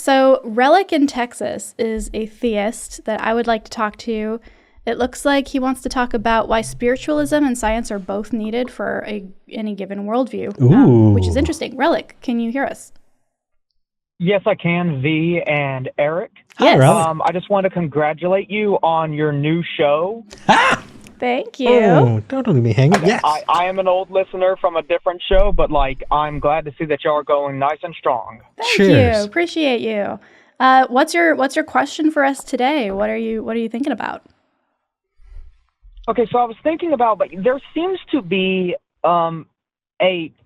So Relic in Texas is a theist that I would like to talk to. It looks like he wants to talk about why spiritualism and science are both needed for any given worldview, which is interesting. Relic, can you hear us? Yes, I can, V and Eric. Yes. I just want to congratulate you on your new show. Thank you. Oh, don't leave me hanging. Yes. I am an old listener from a different show, but I'm glad to see that y'all are going nice and strong. Thank Cheers. you. Appreciate you. What's your question for us today? What are you thinking about? Okay, so I was thinking about, but there seems to be I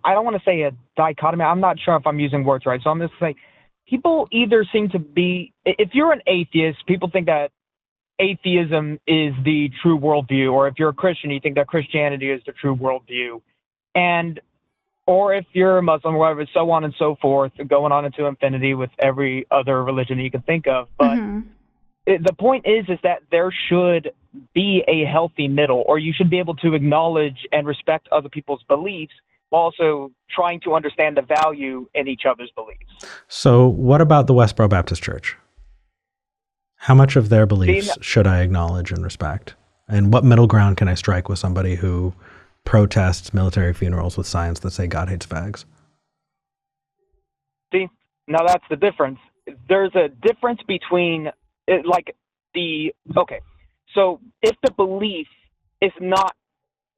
don't want to say a dichotomy. I'm not sure if I'm using words right, so I'm just saying people either seem to be, if you're an atheist, people think that atheism is the true worldview, or if you're a Christian, you think that Christianity is the true worldview, or if you're a Muslim, or whatever, so on and so forth, going on into infinity with every other religion you can think of. But the point is that there should be a healthy middle, or you should be able to acknowledge and respect other people's beliefs while also trying to understand the value in each other's beliefs. So what about the Westboro Baptist Church? How much of their beliefs should I acknowledge and respect? And what middle ground can I strike with somebody who protests military funerals with signs that say God hates fags? See, now that's the difference. There's a difference between, so if the belief is not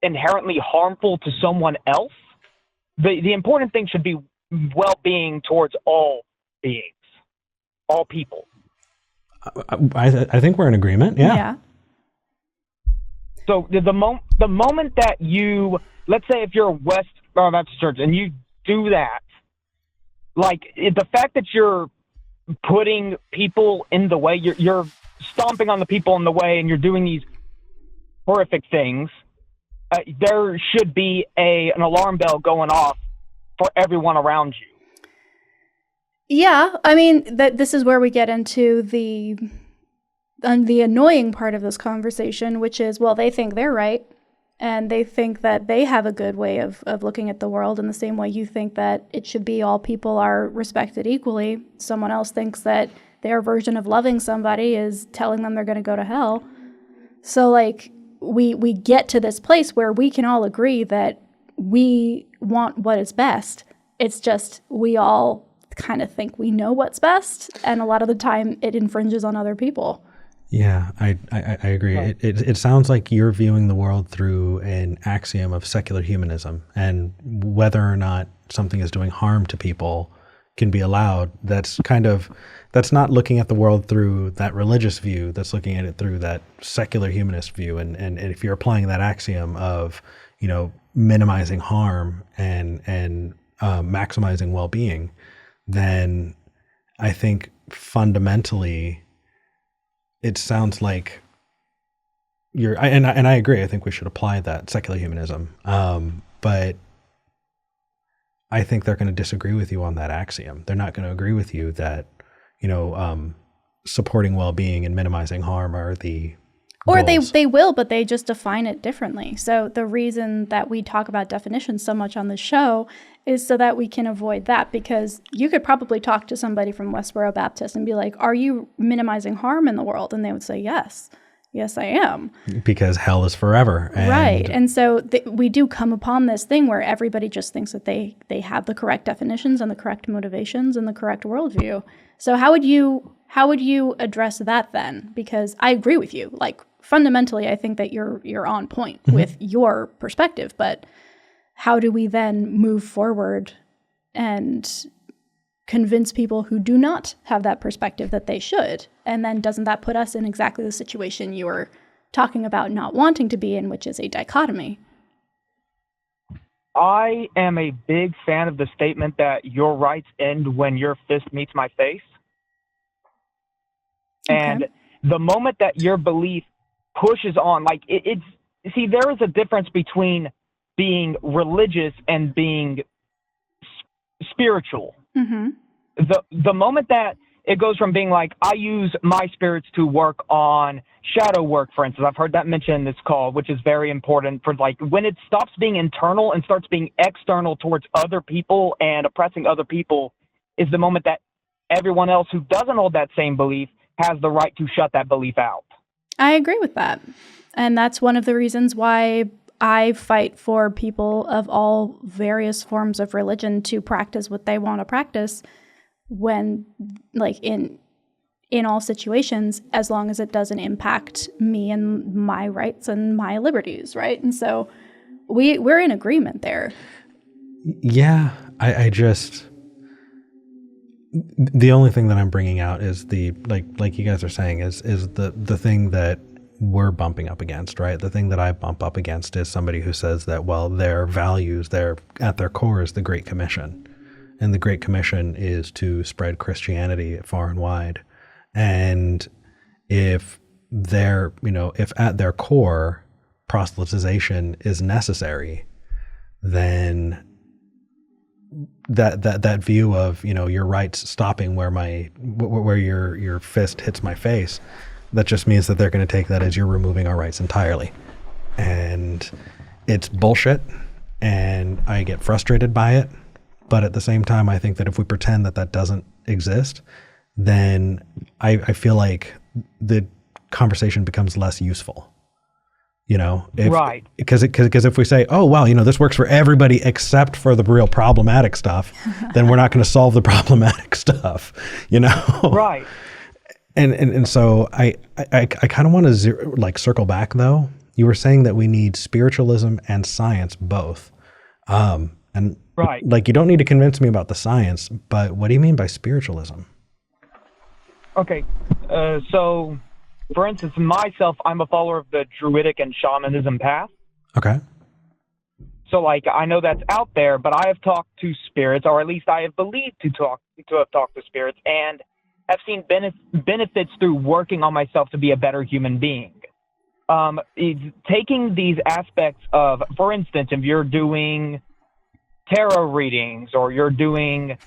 inherently harmful to someone else, the important thing should be well-being towards all beings, all people. I think we're in agreement. Yeah. So the moment that you, let's say if you're a Westboro Baptist Church and you do that, the fact that you're putting people in the way, you're stomping on the people in the way, and you're doing these horrific things, there should be an alarm bell going off for everyone around you. Yeah, I mean, this is where we get into the annoying part of this conversation, which is, well, they think they're right, and they think that they have a good way of looking at the world in the same way you think that it should be all people are respected equally. Someone else thinks that their version of loving somebody is telling them they're going to go to hell. So, we get to this place where we can all agree that we want what is best. It's just we all kind of think we know what's best, and a lot of the time it infringes on other people. Yeah, I agree. It sounds like you're viewing the world through an axiom of secular humanism, and whether or not something is doing harm to people can be allowed. That's not looking at the world through that religious view. That's looking at it through that secular humanist view. And if you're applying that axiom of, minimizing harm and maximizing well-being, then I think fundamentally it sounds like and I agree. I think we should apply that secular humanism. But I think they're going to disagree with you on that axiom. They're not going to agree with you that, supporting well-being and minimizing harm are the Or goals. they will, but they just define it differently. So the reason that we talk about definitions so much on the show is so that we can avoid that, because you could probably talk to somebody from Westboro Baptist and be like, are you minimizing harm in the world? And they would say, yes. Yes, I am. Because hell is forever. Right. And so we do come upon this thing where everybody just thinks that they have the correct definitions and the correct motivations and the correct worldview. So how would you address that then? Because I agree with you. Fundamentally, I think that you're on point with your perspective, but how do we then move forward and convince people who do not have that perspective that they should? And then doesn't that put us in exactly the situation you were talking about not wanting to be in, which is a dichotomy? I am a big fan of the statement that your rights end when your fist meets my face. Okay. And the moment that your belief pushes on, there is a difference between being religious and being spiritual. Mm-hmm. The moment that it goes from being I use my spirits to work on shadow work, for instance, I've heard that mentioned in this call, which is very important for when it stops being internal and starts being external towards other people and oppressing other people, is the moment that everyone else who doesn't hold that same belief has the right to shut that belief out. I agree with that. And that's one of the reasons why I fight for people of all various forms of religion to practice what they want to practice when, like, in all situations, as long as it doesn't impact me and my rights and my liberties, right? And so we're in agreement there. Yeah, I just, the only thing that I'm bringing out is the, like you guys are saying, is the thing that we're bumping up against, right? The thing that I bump up against is somebody who says that, well, their values, at their core is the Great Commission. And the Great Commission is to spread Christianity far and wide. And if if at their core proselytization is necessary, then that view of, your rights stopping where your fist hits my face, that just means that they're going to take that as you're removing our rights entirely. And it's bullshit, and I get frustrated by it. But at the same time, I think that if we pretend that doesn't exist, then I feel like the conversation becomes less useful. Right. Because if we say, oh, well, this works for everybody except for the real problematic stuff, then we're not going to solve the problematic stuff, Right. And so I kind of want to circle back though. You were saying that we need spiritualism and science both. And right. You don't need to convince me about the science, but what do you mean by spiritualism? Okay. So, for instance, myself, I'm a follower of the Druidic and shamanism path. Okay. So, I know that's out there, but I have talked to spirits, or at least I have believed to have talked to spirits, and have seen benefits through working on myself to be a better human being. Taking these aspects of, for instance, if you're doing tarot readings or you're doing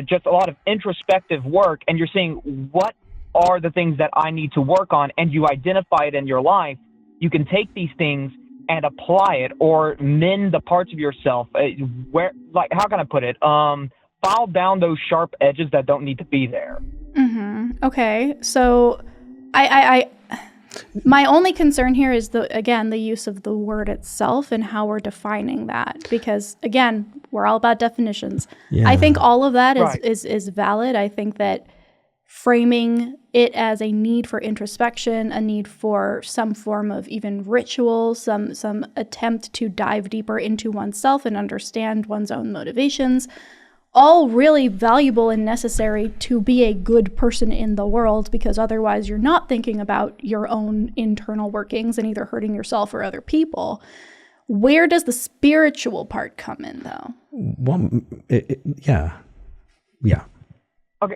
just a lot of introspective work, and you're seeing what are the things that I need to work on, and you identify it in your life, you can take these things and apply it or mend the parts of yourself. How can I put it? File down those sharp edges that don't need to be there. Mm-hmm. Okay. So I my only concern here is the use of the word itself and how we're defining that, because again, we're all about definitions. Yeah. I think all of that Right. is valid. I think that framing it as a need for introspection, a need for some form of even ritual, some attempt to dive deeper into oneself and understand one's own motivations, all really valuable and necessary to be a good person in the world, because otherwise you're not thinking about your own internal workings and either hurting yourself or other people. Where does the spiritual part come in, though? Well, yeah. Okay.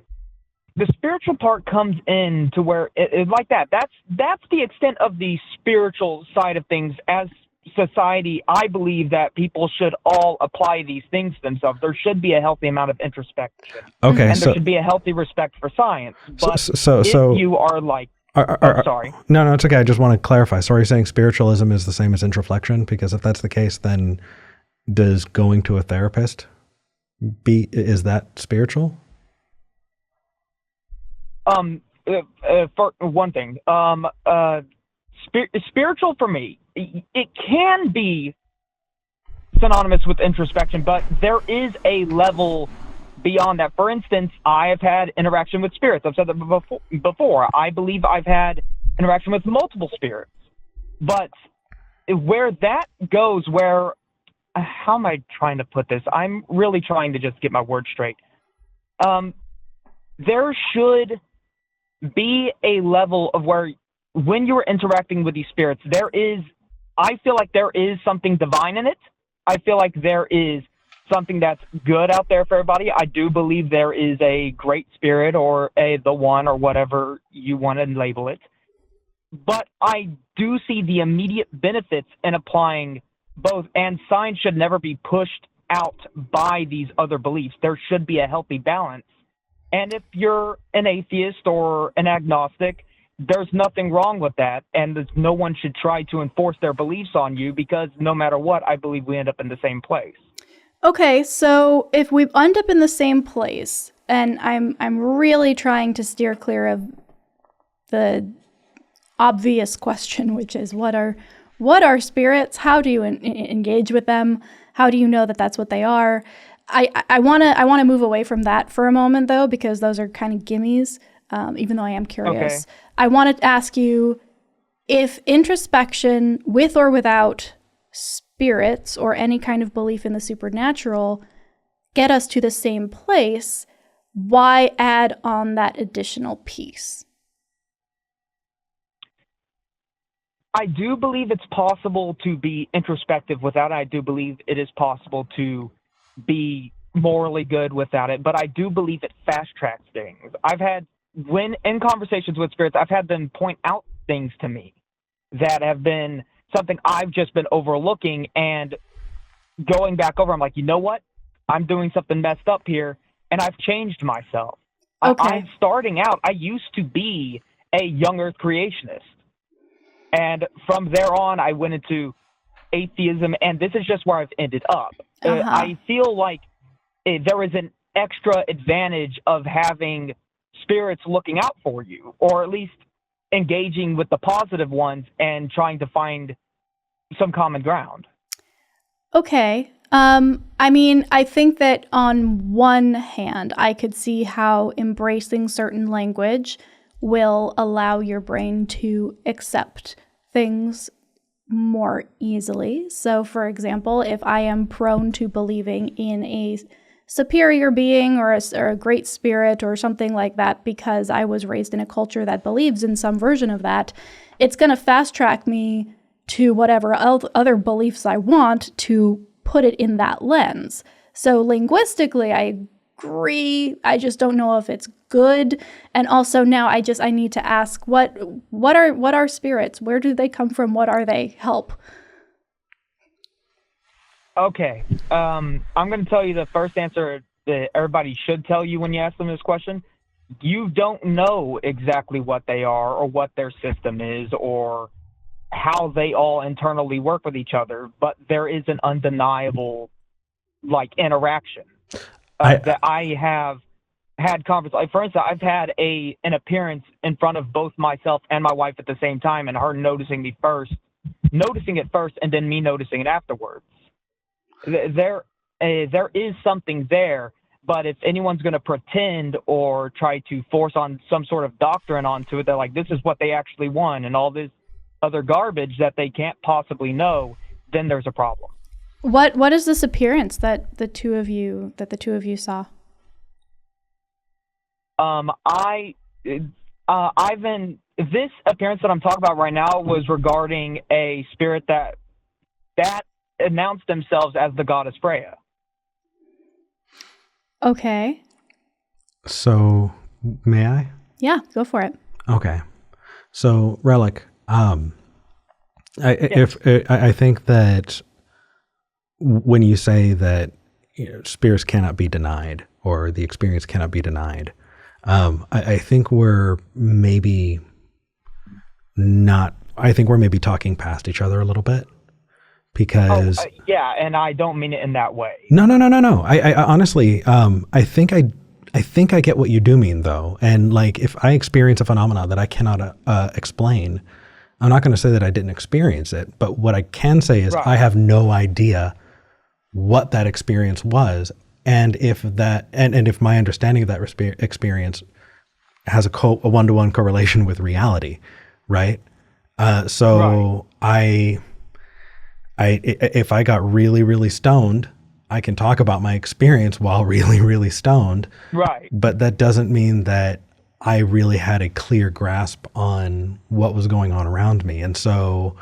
The spiritual part comes in to where that's the extent of the spiritual side of things. As society, I believe that people should all apply these things to themselves. There should be a healthy amount of introspection. Okay. And there should be a healthy respect for science. But so if you are sorry. No, it's okay. I just want to clarify. So are you saying spiritualism is the same as introflexion? Because if that's the case, then does going to a therapist is that spiritual? For one thing, spiritual for me, it can be synonymous with introspection, but there is a level beyond that. For instance, I have had interaction with spirits. I've said that before. I believe I've had interaction with multiple spirits. But where that goes, how am I trying to put this? I'm really trying to just get my words straight. There should be a level of where when you're interacting with these spirits, I feel like there is something divine in it. I feel like there is something that's good out there for everybody. I do believe there is a great spirit or the one or whatever you want to label it. But I do see the immediate benefits in applying both, and science should never be pushed out by these other beliefs. There should be a healthy balance. And if you're an atheist or an agnostic, there's nothing wrong with that, and no one should try to enforce their beliefs on you, because no matter what, I believe we end up in the same place. Okay, so if we end up in the same place, and I'm really trying to steer clear of the obvious question, which is what are spirits? How do you engage with them? How do you know that that's what they are? I want to move away from that for a moment, though, because those are kind of gimmies, even though I am curious. Okay. I want to ask you if introspection, with or without spirits or any kind of belief in the supernatural, get us to the same place, why add on that additional piece? I do believe it's possible to be introspective without it. I do believe it is possible to be morally good without it, but I do believe it fast tracks things. When in conversations with spirits, I've had them point out things to me that have been something I've just been overlooking, and going back over, I'm like, you know what? I'm doing something messed up here, and I've changed myself. Okay. Starting out, I used to be a young Earth creationist. And from there on, I went into atheism, and this is just where I've ended up. I feel like there is an extra advantage of having spirits looking out for you, or at least engaging with the positive ones and trying to find some common ground. Okay. I mean, I think that on one hand, I could see how embracing certain language will allow your brain to accept things more easily. So, for example, if I am prone to believing in a superior being or a great spirit or something like that because I was raised in a culture that believes in some version of that, it's going to fast track me to whatever other beliefs I want to put it in that lens. So linguistically, I agree. I just don't know if it's good. And also now I need to ask what are spirits? Where do they come from? What are they? Help. Okay. I'm going to tell you the first answer that everybody should tell you when you ask them this question. You don't know exactly what they are or what their system is or how they all internally work with each other, but there is an undeniable interaction that I have had conversations. Like, for instance, I've had an appearance in front of both myself and my wife at the same time, and her noticing it first, and then me noticing it afterwards. There is something there, but if anyone's going to pretend or try to force on some sort of doctrine onto it, they're like, this is what they actually want, and all this other garbage that they can't possibly know, then there's a problem. What is this appearance that the two of you saw? This appearance that I'm talking about right now was regarding a spirit that announced themselves as the Goddess Freya. Okay. So, may I? Yeah, go for it. Okay. So, Relic, I think that when you say that spirits cannot be denied or the experience cannot be denied, I think we're maybe talking past each other a little bit. Because yeah, and I don't mean it in that way. No. I honestly, I think I get what you do mean, though. And if I experience a phenomena that I cannot explain, I'm not going to say that I didn't experience it. But what I can say is I have no idea what that experience was, and if my understanding of that experience has a one-to-one correlation with reality, right? If I got really, really stoned, I can talk about my experience while really, really stoned. Right. But that doesn't mean that I really had a clear grasp on what was going on around me. And so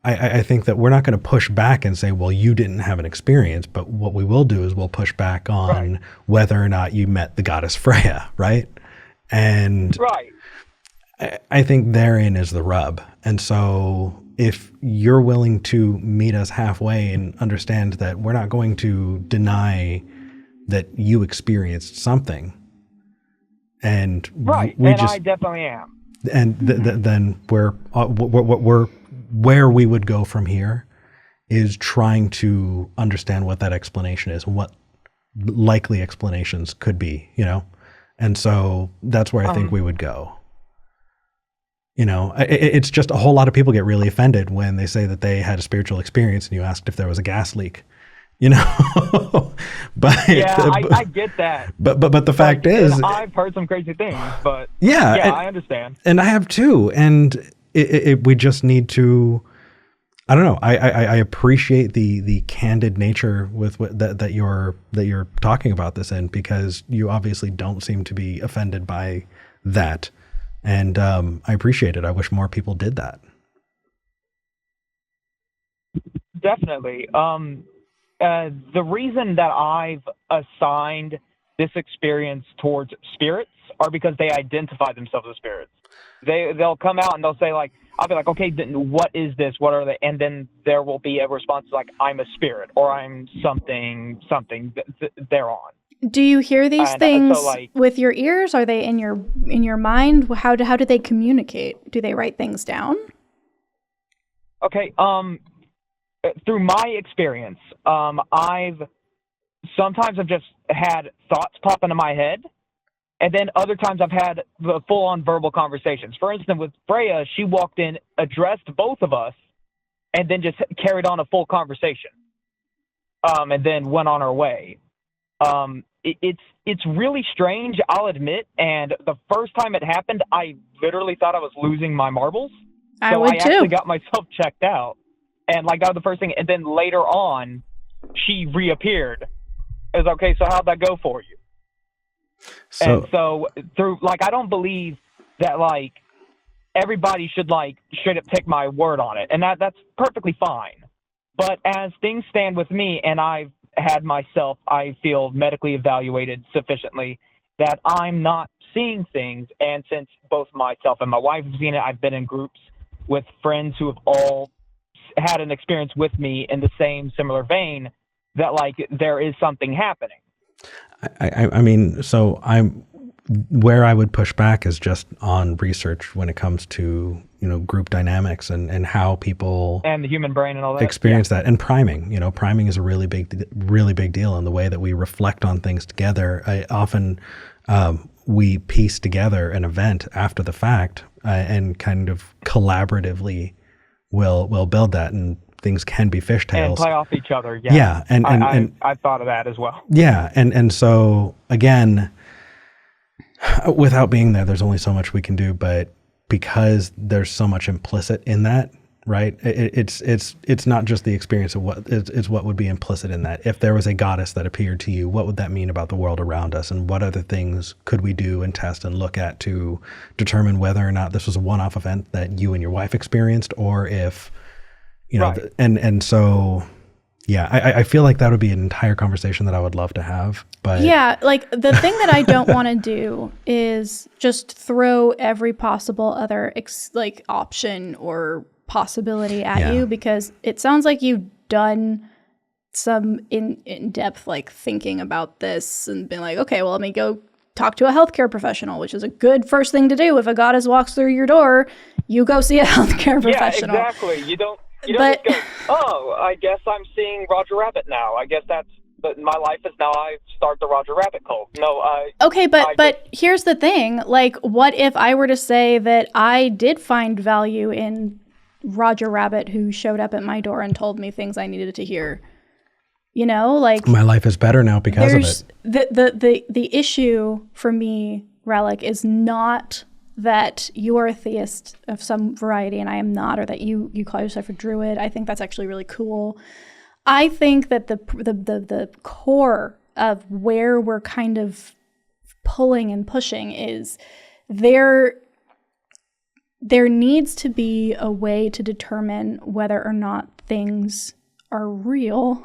I think that we're not going to push back and say, well, you didn't have an experience. But what we will do is we'll push back on whether or not you met the Goddess Freya, right? And I think therein is the rub. And so if you're willing to meet us halfway and understand that we're not going to deny that you experienced something, and I definitely am, and then we're where we would go from here is trying to understand what that explanation is, what likely explanations could be, you know? And so that's where I think we would go. You know, it's just a whole lot of people get really offended when they say that they had a spiritual experience and you asked if there was a gas leak, you know? But yeah, I get that. But the fact is, I've heard some crazy things, but yeah, I understand. And I have too. And we just need to, I don't know. I appreciate the candid nature with that you're talking about this in, because you obviously don't seem to be offended by that. And I appreciate it. I wish more people did that. Definitely. The reason that I've assigned this experience towards spirits are because they identify themselves as spirits. They'll come out and they'll say, like, I'll be like, okay, then what is this? What are they? And then there will be a response like, I'm a spirit, or I'm something thereon. Do you hear these things with your ears? Are they in your mind? How do they communicate? Do they write things down? Okay. Through my experience, I've just had thoughts pop into my head, and then other times I've had the full-on verbal conversations. For instance, with Freya, she walked in, addressed both of us, and then just carried on a full conversation, and then went on her way. It's really strange, I'll admit. And the first time it happened, I literally thought I was losing my marbles. I would too. Actually got myself checked out, and like that was the first thing. And then later on, she reappeared. It was okay. So how'd that go for you? And so through, like, I don't believe that like everybody should like straight up take my word on it, and that's perfectly fine. But as things stand with me, and I've had myself, I feel, medically evaluated sufficiently that I'm not seeing things. And since both myself and my wife have seen it, I've been in groups with friends who have all had an experience with me in the same similar vein, that like there is something happening. I mean, so where I would push back is just on research when it comes to, you know, group dynamics and how people and the human brain and all that experience that. And priming, you know, priming is a really big deal in the way that we reflect on things together. We piece together an event after the fact and kind of collaboratively will build that, and things can be fishtails and play off each other. Yeah. Yeah. And I thought of that as well. Yeah. And so again, without being there, there's only so much we can do, but because there's so much implicit in that, right? It's not just the experience of it's what would be implicit in that. If there was a goddess that appeared to you, what would that mean about the world around us? And what other things could we do and test and look at to determine whether or not this was a one-off event that you and your wife experienced, or if, you know, right. And so, yeah, I feel like that would be an entire conversation that I would love to have. But yeah, like the thing that I don't want to do is just throw every possible other option or possibility at you, because it sounds like you've done some in-depth like thinking about this and been like, okay, well, let me go talk to a healthcare professional, which is a good first thing to do. If a goddess walks through your door, you go see a healthcare professional. Yeah, exactly. You don't just go, oh, I guess I'm seeing Roger Rabbit now. I guess but my life is now I start the Roger Rabbit cult. No, okay, but here's the thing. Like, what if I were to say that I did find value in Roger Rabbit, who showed up at my door and told me things I needed to hear? You know, like, my life is better now because of it. The issue for me, Relic, is not that you are a theist of some variety and I am not, or that you call yourself a druid. I think that's actually really cool. I think that the core of where we're kind of pulling and pushing is there needs to be a way to determine whether or not things are real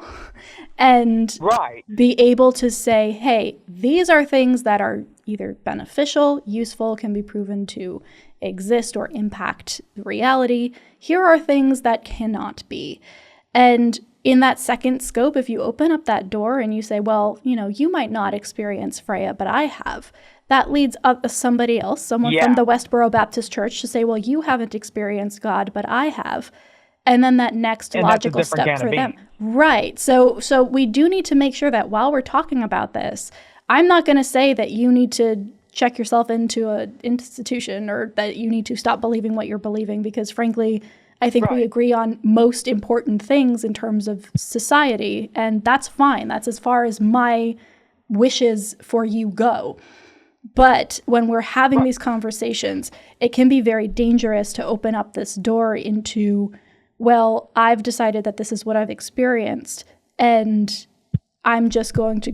and be able to say, hey, these are things that are either beneficial, useful, can be proven to exist or impact reality. Here are things that cannot be. And in that second scope, if you open up that door and you say, well, you know, you might not experience Freya, but I have, that leads up somebody else, someone from the Westboro Baptist Church, to say, well, you haven't experienced God, but I have. and then that next And logical that's a different step for can of them. Right. So we do need to make sure that while we're talking about this, I'm not going to say that you need to check yourself into an institution or that you need to stop believing what you're believing, because frankly, I think we agree on most important things in terms of society, and that's fine. That's as far as my wishes for you go. But when we're having these conversations, it can be very dangerous to open up this door into, well, I've decided that this is what I've experienced, and I'm just going to...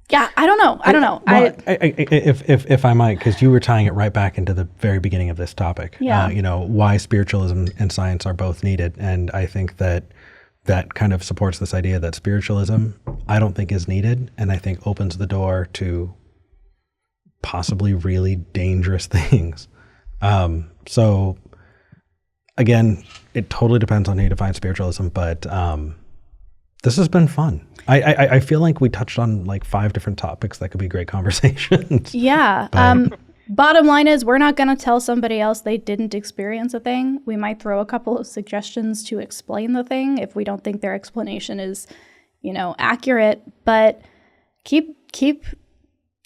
Yeah, I don't know. Well, if I might, because you were tying it right back into the very beginning of this topic. Yeah. Why spiritualism and science are both needed, and I think that kind of supports this idea that spiritualism I don't think is needed, and I think opens the door to possibly really dangerous things. So again, it totally depends on how you define spiritualism, but this has been fun. I feel like we touched on like 5 different topics that could be great conversations. Yeah. Bottom line is, we're not going to tell somebody else they didn't experience a thing. We might throw a couple of suggestions to explain the thing if we don't think their explanation is, accurate. But keep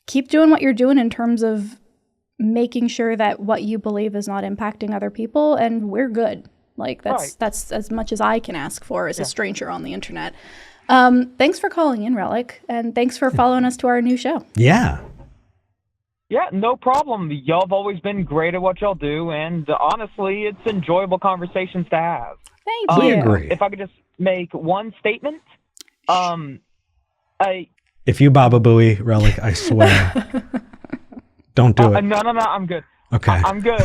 doing what you're doing in terms of making sure that what you believe is not impacting other people, and we're good. Like that's as much as I can ask for as a stranger on the internet. Thanks for calling in, Relic, and thanks for following us to our new show. Yeah. Yeah, no problem. Y'all have always been great at what y'all do, and honestly, it's enjoyable conversations to have. Thank you. We agree. If I could just make one statement, if you Baba Booey, Relic, I swear, don't do it. No, I'm good. Okay. I'm good.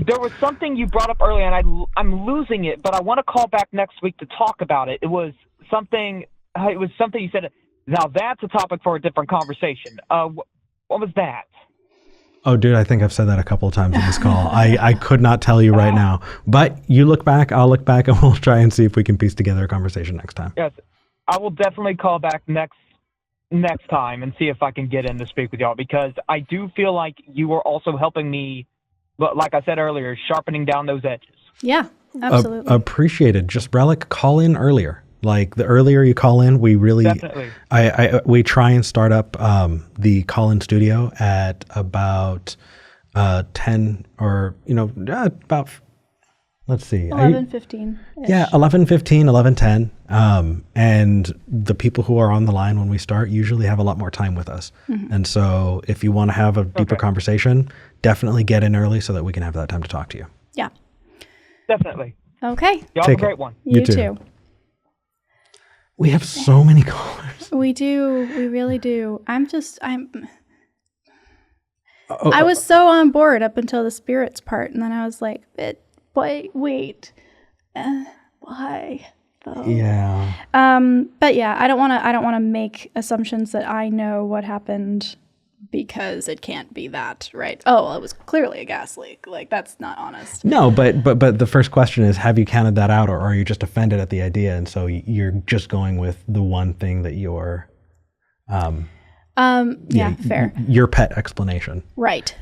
There was something you brought up earlier, and I'm losing it, but I want to call back next week to talk about it. It was something you said. Now that's a topic for a different conversation. What was that? Oh, dude, I think I've said that a couple of times in this call. I could not tell you right now, but you look back, I'll look back, and we'll try and see if we can piece together a conversation next time. Yes, I will definitely call back next time and see if I can get in to speak with y'all, because I do feel like you are also helping me. But like I said earlier, sharpening down those edges. Yeah, absolutely. Appreciate it. Just Relic, call in earlier. Like the earlier you call in, we really, definitely. We try and start up the call-in studio at about 10 or, about, let's see. 11:15. Yeah, 11:15, 11:10. And the people who are on the line when we start usually have a lot more time with us. Mm-hmm. And so if you want to have a deeper conversation, definitely get in early so that we can have that time to talk to you. Yeah. Definitely. Okay. Y'all have a great one. You too. We have so many callers. We do. We really do. I was so on board up until the spirits part, and then I was like, wait. Why? Though? Yeah. But yeah, I don't want to make assumptions that I know what happened, because it can't be that, right? Oh, well, it was clearly a gas leak. Like, that's not honest. No, but the first question is, have you counted that out, or are you just offended at the idea, and so you're just going with the one thing that you're fair. Your pet explanation. Right.